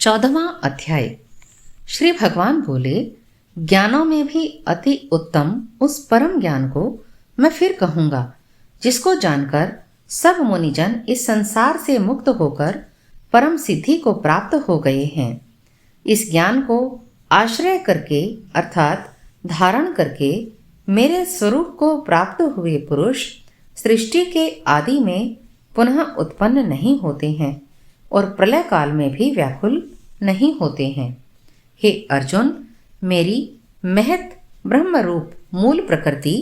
14वां अध्याय। श्री भगवान बोले, ज्ञानों में भी अति उत्तम उस परम ज्ञान को मैं फिर कहूँगा, जिसको जानकर सब मुनिजन इस संसार से मुक्त होकर परम सिद्धि को प्राप्त हो गए हैं। इस ज्ञान को आश्रय करके अर्थात धारण करके मेरे स्वरूप को प्राप्त हुए पुरुष सृष्टि के आदि में पुनः उत्पन्न नहीं होते हैं और प्रलय काल में भी व्याकुल नहीं होते हैं। हे अर्जुन, मेरी महत ब्रह्म रूप मूल प्रकृति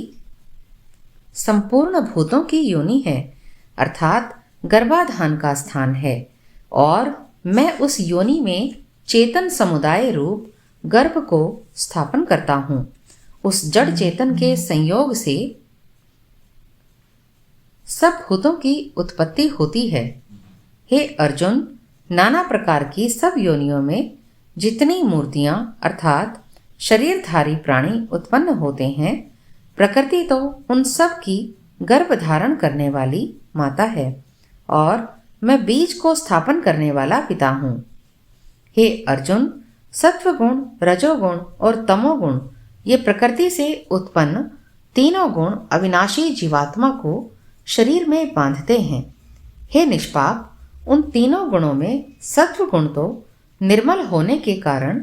संपूर्ण भूतों की योनि है, अर्थात गर्भाधान का स्थान है, और मैं उस योनि में चेतन समुदाय रूप गर्भ को स्थापन करता हूँ। उस जड़ चेतन के संयोग से सब भूतों की उत्पत्ति होती है। हे अर्जुन, नाना प्रकार की सब योनियों में जितनी मूर्तियां अर्थात शरीरधारी प्राणी उत्पन्न होते हैं, प्रकृति तो उन सब की गर्भ धारण करने वाली माता है और मैं बीज को स्थापन करने वाला पिता हूँ। हे अर्जुन, सत्वगुण, रजोगुण और तमोगुण ये प्रकृति से उत्पन्न तीनों गुण अविनाशी जीवात्मा को शरीर में बांधते हैं। हे निष्पाप, उन तीनों गुणों में सत्व गुण तो निर्मल होने के कारण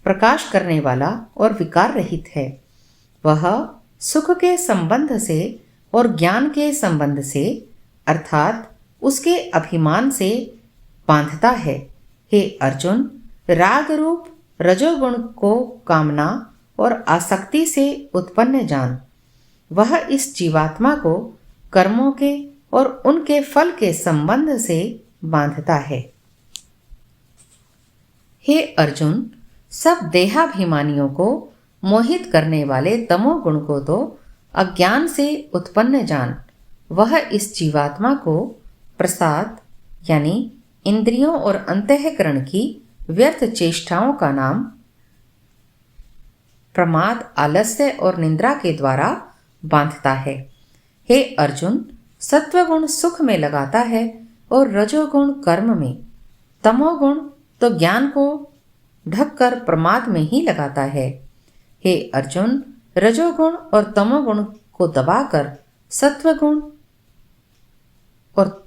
प्रकाश करने वाला और विकार रहित है। वह सुख के संबंध से और ज्ञान के संबंध से अर्थात उसके अभिमान से बांधता है। हे अर्जुन, राग रूप रजोगुण को कामना और आसक्ति से उत्पन्न जान। वह इस जीवात्मा को कर्मों के और उनके फल के संबंध से बांधता है। हे अर्जुन, सब देहाभिमानियों को मोहित करने वाले तमोगुण को तो अज्ञान से उत्पन्न जान। वह इस जीवात्मा को प्रसाद यानी इंद्रियों और अंतःकरण की व्यर्थ चेष्टाओं का नाम प्रमाद, आलस्य और निद्रा के द्वारा बांधता है। हे अर्जुन, सत्वगुण सुख में लगाता है और रजोगुण कर्म में, तमोगुण तो ज्ञान को ढककर प्रमाद में ही लगाता है। हे अर्जुन, रजोगुण और तमोगुण को दबाकर सत्वगुण और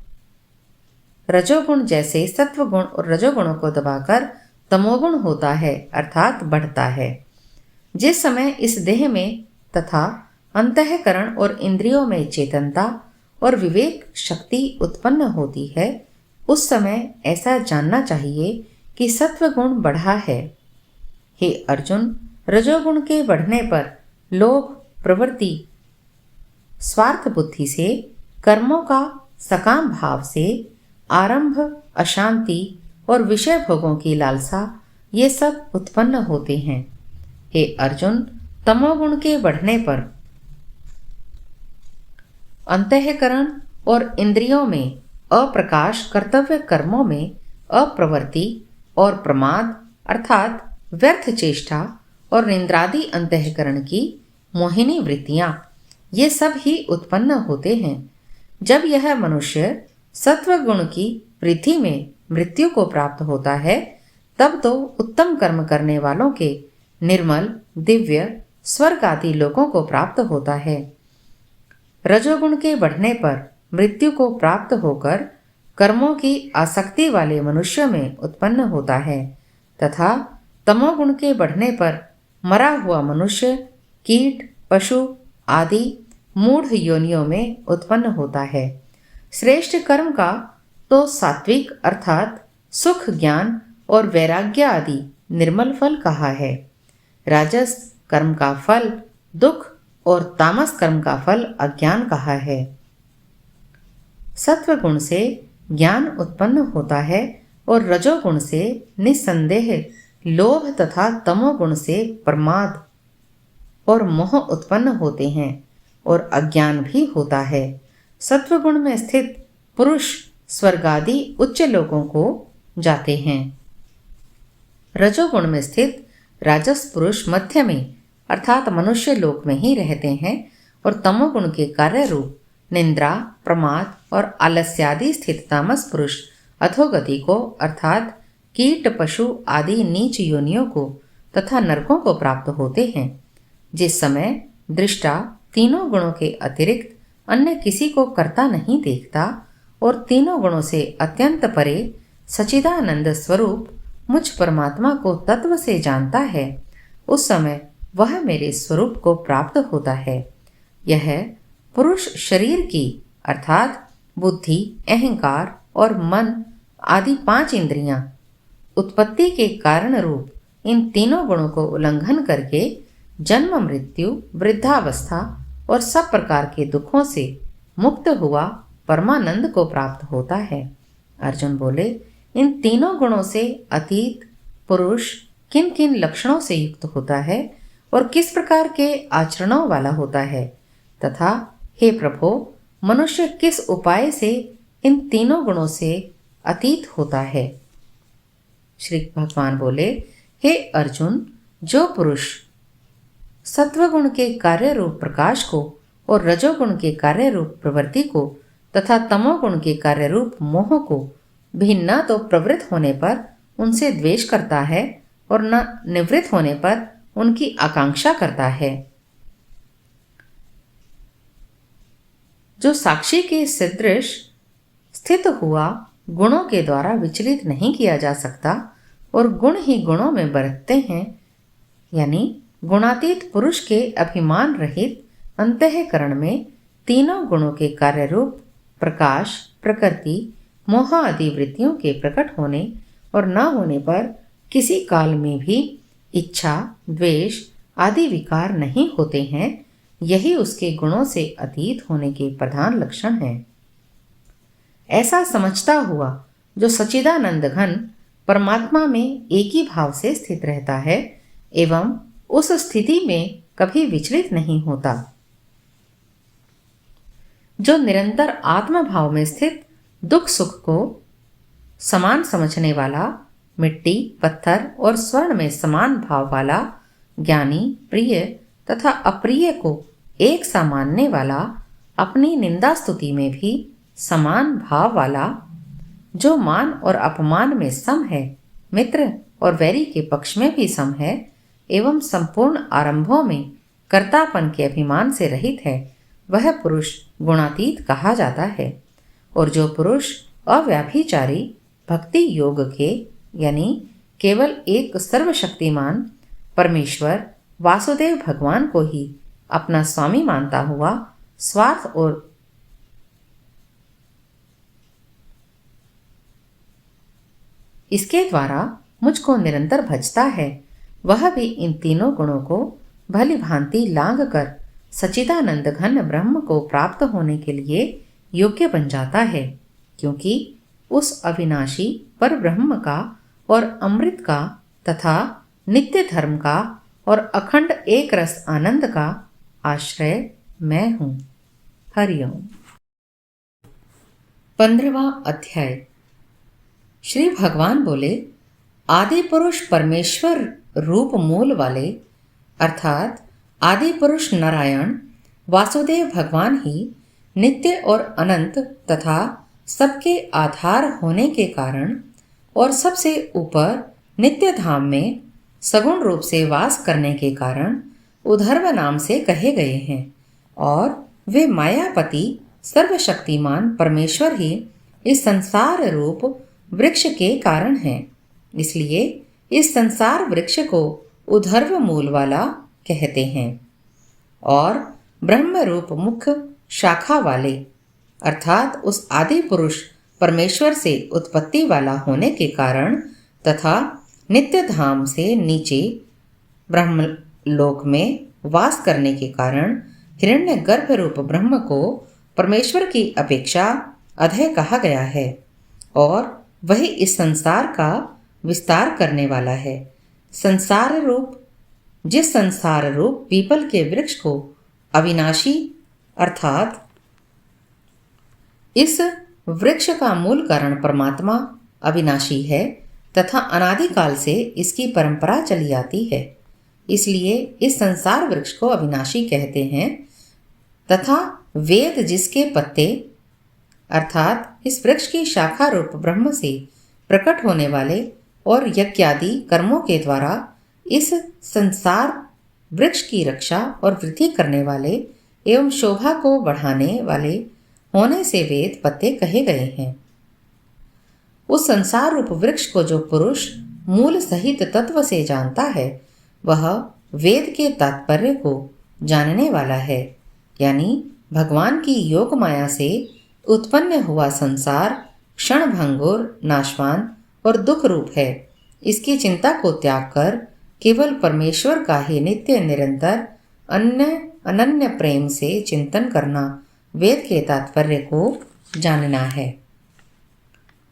रजोगुण जैसे सत्वगुण और रजोगुणों को दबाकर तमोगुण होता है अर्थात बढ़ता है। जिस समय इस देह में तथा अंतःकरण और इंद्रियों में चेतनता और विवेक शक्ति उत्पन्न होती है, उस समय ऐसा जानना चाहिए कि सत्वगुण बढ़ा है। हे अर्जुन, रजोगुण के बढ़ने पर लोभ प्रवृत्ति स्वार्थ बुद्धि से, कर्मों का सकाम भाव से, आरंभ अशांति और विषय भोगों की लालसा ये सब उत्पन्न होते हैं। हे अर्जुन, तमोगुण के बढ़ने पर अंतःकरण और इंद्रियों में अप्रकाश, कर्तव्य कर्मों में अप्रवृत्ति और प्रमाद अर्थात व्यर्थ चेष्टा और निंद्रादि अंतःकरण की मोहिनी वृत्तियां ये सब ही उत्पन्न होते हैं। जब यह मनुष्य सत्वगुण की वृद्धि में मृत्यु को प्राप्त होता है, तब तो उत्तम कर्म करने वालों के निर्मल दिव्य स्वर्ग आदि लोकों को प्राप्त होता है। रजोगुण के बढ़ने पर मृत्यु को प्राप्त होकर कर्मों की आसक्ति वाले मनुष्यों में उत्पन्न होता है तथा तमोगुण के बढ़ने पर मरा हुआ मनुष्य कीट पशु आदि मूढ़ योनियों में उत्पन्न होता है। श्रेष्ठ कर्म का तो सात्विक अर्थात सुख, ज्ञान और वैराग्य आदि निर्मल फल कहा है। राजस कर्म का फल दुख और तामस कर्म का फल अज्ञान कहा है। सत्वगुण से ज्ञान उत्पन्न होता है और रजोगुण से निस्संदेह लोभ तथा तमोगुण से प्रमाद और मोह उत्पन्न होते हैं और अज्ञान भी होता है। सत्वगुण में स्थित पुरुष स्वर्ग आदि उच्च लोकों को जाते हैं। रजोगुण में स्थित राजस पुरुष मध्य में अर्थात मनुष्य लोक में ही रहते हैं और तमोगुण के कार्य रूप निंद्रा, प्रमाद और आलस्यादि स्थित तामस पुरुष अधोगति को अर्थात कीट पशु आदि नीच योनियों को तथा नरकों को प्राप्त होते हैं। जिस समय दृष्टा तीनों गुणों के अतिरिक्त अन्य किसी को करता नहीं देखता और तीनों गुणों से अत्यंत परे सच्चिदानंद स्वरूप मुझ परमात्मा को तत्व से जानता है, उस समय वह मेरे स्वरूप को प्राप्त होता है। यह पुरुष शरीर की अर्थात बुद्धि, अहंकार और मन आदि 5 इंद्रियां उत्पत्ति के कारण रूप इन तीनों गुणों को उल्लंघन करके जन्म, मृत्यु, वृद्धावस्था और सब प्रकार के दुखों से मुक्त हुआ परमानंद को प्राप्त होता है। अर्जुन बोले, इन तीनों गुणों से अतीत पुरुष किन किन लक्षणों से युक्त होता है और किस प्रकार के आचरणों वाला होता है, तथा हे प्रभो, मनुष्य किस उपाय से इन तीनों गुणों से अतीत होता है। श्री भगवान बोले, हे अर्जुन, जो पुरुष सत्वगुण के कार्य रूप प्रकाश को और रजोगुण के कार्य रूप प्रवृत्ति को तथा तमोगुण के कार्य रूप मोह को भी न तो प्रवृत्त होने पर उनसे द्वेष करता है और न निवृत्त होने पर उनकी आकांक्षा करता है, जो साक्षी के सदृश स्थित हुआ गुणों के द्वारा विचलित नहीं किया जा सकता और गुण ही गुणों में बरतते हैं, यानी गुणातीत पुरुष के अभिमान रहित अंतःकरण में तीनों गुणों के कार्य रूप प्रकाश, प्रकृति, मोह आदि वृत्तियों के प्रकट होने और न होने पर किसी काल में भी इच्छा, द्वेष आदि विकार नहीं होते हैं। यही उसके गुणों से अतीत होने के प्रधान लक्षण हैं। ऐसा समझता हुआ जो सच्चिदानंद घन परमात्मा में एक ही भाव से स्थित रहता है एवं उस स्थिति में कभी विचलित नहीं होता, जो निरंतर आत्म भाव में स्थित दुख सुख को समान समझने वाला, मिट्टी, पत्थर और स्वर्ण में समान भाव वाला, ज्ञानी, प्रिय तथा अप्रिय को एक सा मानने वाला, अपनी निंदा स्तुति में भी समान भाव वाला, जो मान और अपमान में सम है, मित्र और वैरी के पक्ष में भी सम है एवं संपूर्ण आरंभों में कर्तापन के अभिमान से रहित है, वह पुरुष गुणातीत कहा जाता है। और जो पुरुष अव्याभिचारी भक्ति योग के यानी केवल एक सर्वशक्तिमान परमेश्वर वासुदेव भगवान को ही अपना स्वामी मानता हुआ स्वार्थ और इसके द्वारा मुझको निरंतर भजता है, वह भी इन तीनों गुणों को भली भांति लांघ कर सच्चिदानंद घन ब्रह्म को प्राप्त होने के लिए योग्य बन जाता है, क्योंकि उस अविनाशी पर ब्रह्म का और अमृत का तथा नित्य धर्म का और अखंड एक रस आनंद का आश्रय मैं हूं। हरिओम। 15वां अध्याय। श्री भगवान बोले, आदि पुरुष परमेश्वर रूप मूल वाले अर्थात आदि पुरुष नारायण वासुदेव भगवान ही नित्य और अनंत तथा सबके आधार होने के कारण और सबसे ऊपर नित्य धाम में सगुण रूप से वास करने के कारण उधर्व नाम से कहे गए हैं, और वे मायापति सर्वशक्तिमान परमेश्वर ही इस संसार रूप वृक्ष के कारण हैं। इसलिए इस संसार वृक्ष को उधर्व मूल वाला कहते हैं। और ब्रह्म रूप मुख्य शाखा वाले अर्थात उस आदि पुरुष परमेश्वर से उत्पत्ति वाला होने के कारण तथा नित्य धाम से नीचे ब्रह्मलोक में वास करने के कारण हिरण्य गर्भ रूप ब्रह्म को परमेश्वर की अपेक्षा अधेय कहा गया है, और वही इस संसार का विस्तार करने वाला है। जिस संसार रूप पीपल के वृक्ष को अविनाशी अर्थात इस वृक्ष का मूल कारण परमात्मा अविनाशी है तथा अनादिकाल से इसकी परंपरा चली आती है, इसलिए इस संसार वृक्ष को अविनाशी कहते हैं। तथा वेद जिसके पत्ते अर्थात इस वृक्ष की शाखा रूप ब्रह्म से प्रकट होने वाले और यज्ञादि कर्मों के द्वारा इस संसार वृक्ष की रक्षा और वृद्धि करने वाले एवं शोभा को बढ़ाने वाले होने से वेद पत्ते कहे गए हैं। उस संसार रूप वृक्ष को जो पुरुष मूल सहित तत्व से जानता है वह वेद के तात्पर्य को जानने वाला है, यानी भगवान की योग माया से उत्पन्न हुआ संसार क्षण भंगुर, नाशवान और दुख रूप है। इसकी चिंता को त्याग कर केवल परमेश्वर का ही नित्य निरंतर अनन्य प्रेम से चिंतन करना वेद के तात्पर्य को जानना है।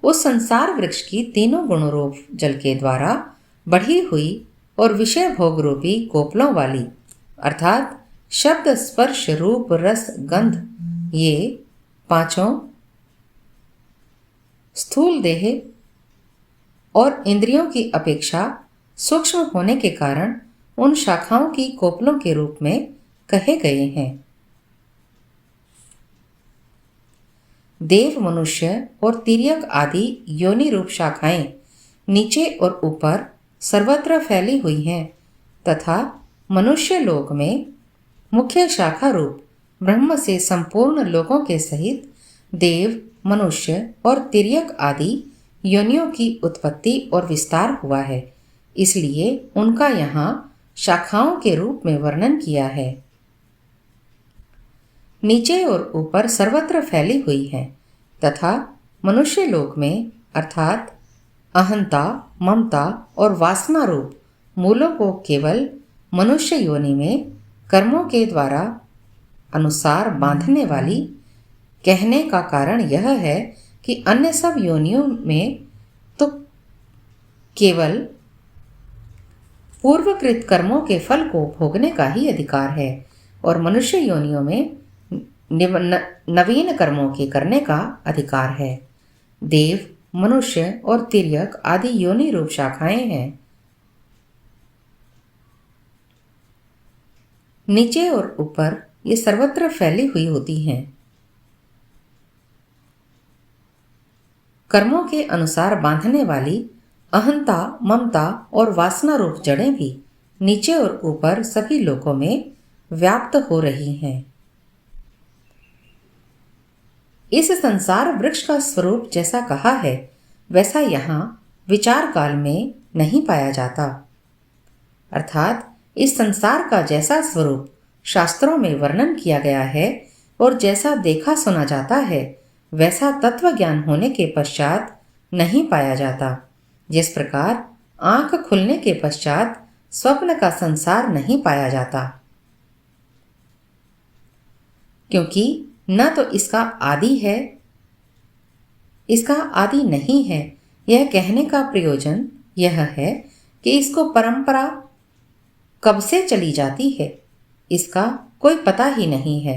उस संसार वृक्ष की तीनों गुणरूप जल के द्वारा बढ़ी हुई और विषय भोग रूपी कोपलों वाली अर्थात शब्द, स्पर्श, रूप, रस, गंध ये पांचों स्थूल देह और इंद्रियों की अपेक्षा सूक्ष्म होने के कारण उन शाखाओं की कोपलों के रूप में कहे गए हैं। देव, मनुष्य और तिर्यक आदि योनि रूप शाखाएं नीचे और ऊपर सर्वत्र फैली हुई हैं तथा मनुष्य लोक में मुख्य शाखा रूप ब्रह्म से संपूर्ण लोकों के सहित देव, मनुष्य और तिर्यक आदि योनियों की उत्पत्ति और विस्तार हुआ है, इसलिए उनका यहाँ शाखाओं के रूप में वर्णन किया है। नीचे और ऊपर सर्वत्र फैली हुई है तथा मनुष्य लोक में अर्थात अहंता, ममता और वासना रूप मूलों को केवल मनुष्य योनि में कर्मों के द्वारा अनुसार बांधने वाली कहने का कारण यह है कि अन्य सब योनियों में तो केवल पूर्वकृत कर्मों के फल को भोगने का ही अधिकार है और मनुष्य योनियों में नवीन कर्मों के करने का अधिकार है। देव, मनुष्य और तिर्यक आदि योनि रूप शाखाएं हैं। नीचे और ऊपर ये सर्वत्र फैली हुई होती हैं। कर्मों के अनुसार बांधने वाली अहंता, ममता और वासना रूप जड़ें भी नीचे और ऊपर सभी लोकों में व्याप्त हो रही हैं। इस संसार वृक्ष का स्वरूप जैसा कहा है वैसा यहाँ विचार काल में नहीं पाया जाता, अर्थात इस संसार का जैसा स्वरूप शास्त्रों में वर्णन किया गया है और जैसा देखा सुना जाता है वैसा तत्व ज्ञान होने के पश्चात नहीं पाया जाता। जिस प्रकार आंख खुलने के पश्चात स्वप्न का संसार नहीं पाया जाता, क्योंकि न तो इसका आदि है, इसका आदि नहीं है। यह कहने का प्रयोजन यह है कि इसको परंपरा कब से चली जाती है इसका कोई पता ही नहीं है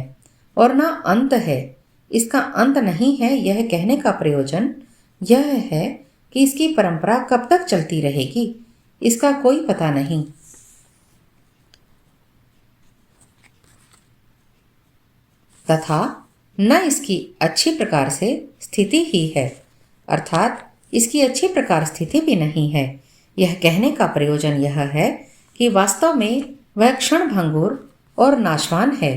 और न अंत है, इसका अंत नहीं है। यह कहने का प्रयोजन यह है कि इसकी परंपरा कब तक चलती रहेगी इसका कोई पता नहीं। तथा न इसकी अच्छी प्रकार से स्थिति ही है, अर्थात इसकी अच्छी प्रकार स्थिति भी नहीं है। यह कहने का प्रयोजन यह है कि वास्तव में वह क्षण भंगुर और नाशवान है।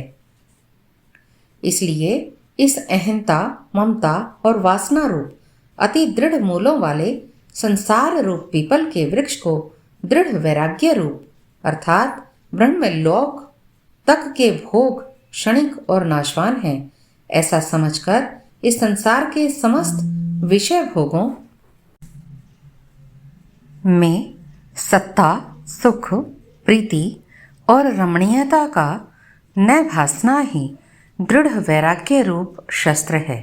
इसलिए इस अहंता, ममता और वासना रूप अति दृढ़ मूलों वाले संसार रूप पीपल के वृक्ष को दृढ़ वैराग्य रूप अर्थात ब्रह्मलोक तक के भोग क्षणिक और नाशवान हैं, ऐसा समझकर इस संसार के समस्त विषय भोगों में सत्ता, सुख, प्रीति और रमणीयता का न भासना ही दृढ़ वैराग्य रूप शस्त्र है।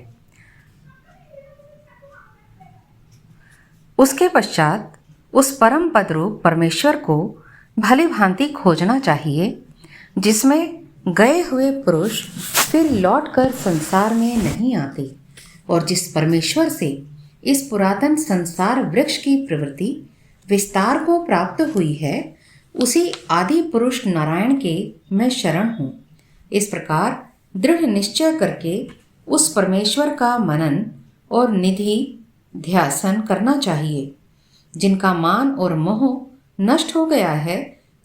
उसके पश्चात उस परम पद रूप परमेश्वर को भली भांति खोजना चाहिए, जिसमें गए हुए पुरुष फिर लौटकर संसार में नहीं आते और जिस परमेश्वर से इस पुरातन संसार वृक्ष की प्रवृत्ति विस्तार को प्राप्त हुई है, उसी आदि पुरुष नारायण के मैं शरण हूँ। इस प्रकार दृढ़ निश्चय करके उस परमेश्वर का मनन और निधि ध्यासन करना चाहिए। जिनका मान और मोह नष्ट हो गया है,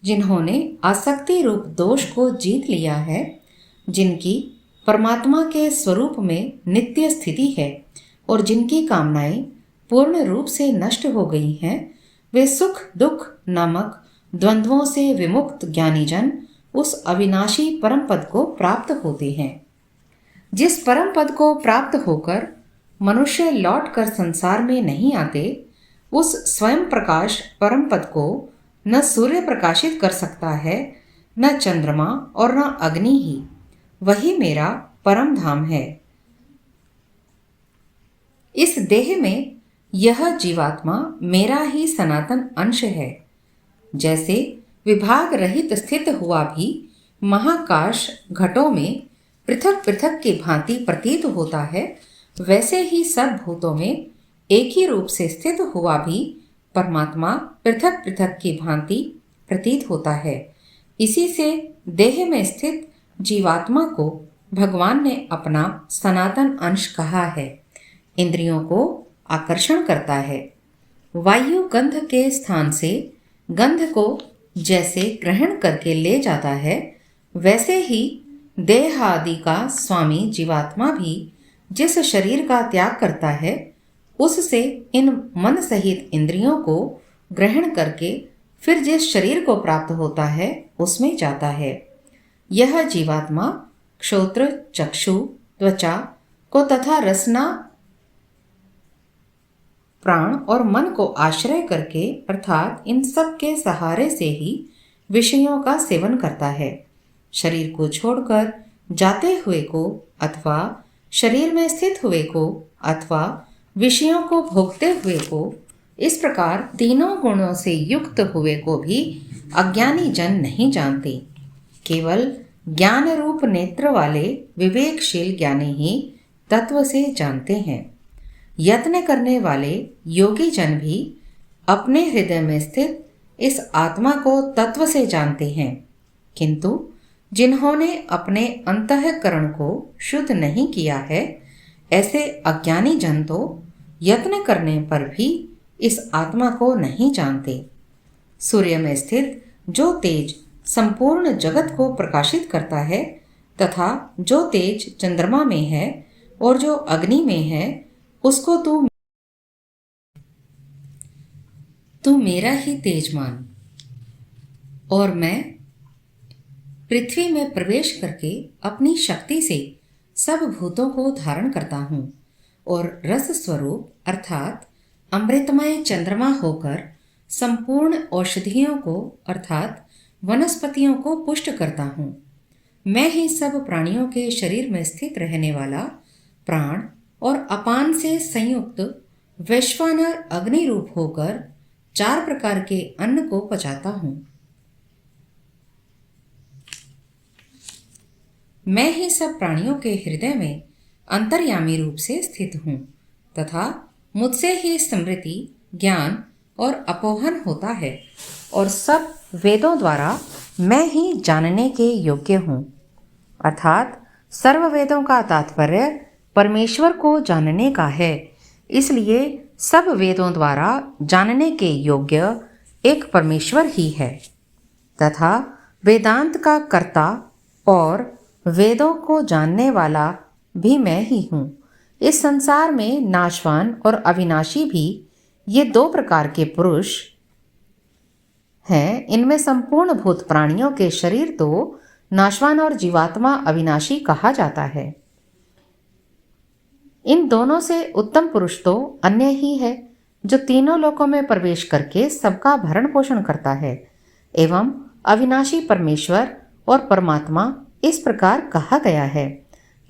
जिन्होंने आसक्ति रूप दोष को जीत लिया है, जिनकी परमात्मा के स्वरूप में नित्य स्थिति है और जिनकी कामनाएं पूर्ण रूप से नष्ट हो गई हैं, वे सुख दुख नामक द्वंद्वों से विमुक्त ज्ञानीजन उस अविनाशी परम पद को प्राप्त होते हैं। जिस परम पद को प्राप्त होकर मनुष्य लौट कर संसार में नहीं आते, उस स्वयं प्रकाश परम पद को न सूर्य प्रकाशित कर सकता है, न चंद्रमा और न अग्नि ही। वही मेरा परम धाम है। इस देह में यह जीवात्मा मेरा ही सनातन अंश है। जैसे विभाग रहित स्थित हुआ भी महाकाश घटों में पृथक पृथक की भांति प्रतीत होता है, वैसे ही सब भूतों में एक ही रूप से स्थित हुआ भी परमात्मा पृथक पृथक की भांति प्रतीत होता है। इसी से देह में स्थित जीवात्मा को भगवान ने अपना सनातन अंश कहा है। इंद्रियों को आकर्षण करता है। वायु गंध के स्थान से गंध को जैसे ग्रहण करके ले जाता है, वैसे ही देह आदि का स्वामी जीवात्मा भी जिस शरीर का त्याग करता है, उससे इन मन सहित इंद्रियों को ग्रहण करके फिर जिस शरीर को प्राप्त होता है उसमें जाता है। यह जीवात्मा श्रोत्र चक्षु त्वचा को तथा रसना प्राण और मन को आश्रय करके अर्थात इन सब के सहारे से ही विषयों का सेवन करता है। शरीर को छोड़कर जाते हुए को अथवा शरीर में स्थित हुए को अथवा विषयों को भोगते हुए को, इस प्रकार तीनों गुणों से युक्त हुए को भी अज्ञानी जन नहीं जानते। केवल ज्ञान रूप नेत्र वाले विवेकशील ज्ञानी ही तत्व से जानते हैं। यत्न करने वाले योगी जन भी अपने हृदय में स्थित इस आत्मा को तत्व से जानते हैं, किंतु जिन्होंने अपने अंतःकरण को शुद्ध नहीं किया है, ऐसे अज्ञानी जन तो यत्न करने पर भी इस आत्मा को नहीं जानते। सूर्य में स्थित जो तेज संपूर्ण जगत को प्रकाशित करता है तथा जो तेज चंद्रमा में है और जो अग्नि में है, उसको तू मेरा ही तेज मान। और मैं पृथ्वी में प्रवेश करके अपनी शक्ति से सब भूतों को धारण करता हूँ और रस स्वरूप अर्थात अमृतमय चंद्रमा होकर संपूर्ण औषधियों को अर्थात वनस्पतियों को पुष्ट करता हूँ। मैं ही सब प्राणियों के शरीर में स्थित रहने वाला प्राण और अपान से संयुक्त वैश्वानर अग्नि रूप होकर 4 प्रकार के अन्न को पचाता हूँ। मैं ही सब प्राणियों के हृदय में अंतर्यामी रूप से स्थित हूँ तथा मुझसे ही स्मृति ज्ञान और अपोहन होता है और सब वेदों द्वारा मैं ही जानने के योग्य हूँ। अर्थात सर्व वेदों का तात्पर्य परमेश्वर को जानने का है, इसलिए सब वेदों द्वारा जानने के योग्य एक परमेश्वर ही है तथा वेदांत का कर्ता और वेदों को जानने वाला भी मैं ही हूँ। इस संसार में नाशवान और अविनाशी भी ये 2 प्रकार के पुरुष हैं। इनमें संपूर्ण भूत प्राणियों के शरीर तो नाशवान और जीवात्मा अविनाशी कहा जाता है। इन दोनों से उत्तम पुरुष तो अन्य ही है, जो तीनों लोकों में प्रवेश करके सबका भरण पोषण करता है। एवं अविनाशी परमेश्वर और परमात्मा इस प्रकार कहा गया है,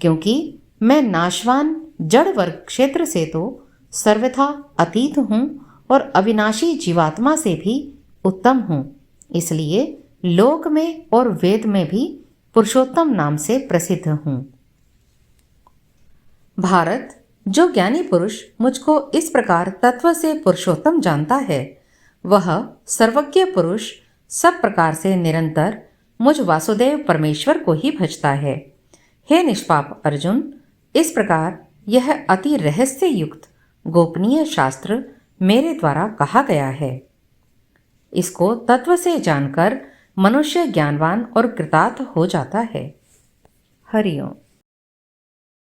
क्योंकि मैं नाशवान जड़ वर्ग क्षेत्र से तो सर्वथा अतीत हूँ और अविनाशी जीवात्मा से भी उत्तम हूँ। इसलिए लोक में और वेद में भी पुरुषोत्तम नाम से प्रसिद्ध हूँ। भारत, जो ज्ञानी पुरुष मुझको इस प्रकार तत्व से पुरुषोत्तम जानता है, वह सर्वज्ञ पुरुष सब प्रकार से निरंतर मुझ वासुदेव परमेश्वर को ही भजता है। हे निष्पाप अर्जुन, इस प्रकार यह अति रहस्य युक्त गोपनीय शास्त्र मेरे द्वारा कहा गया है। इसको तत्व से जानकर मनुष्य ज्ञानवान और कृतार्थ हो जाता है। हरि ओम।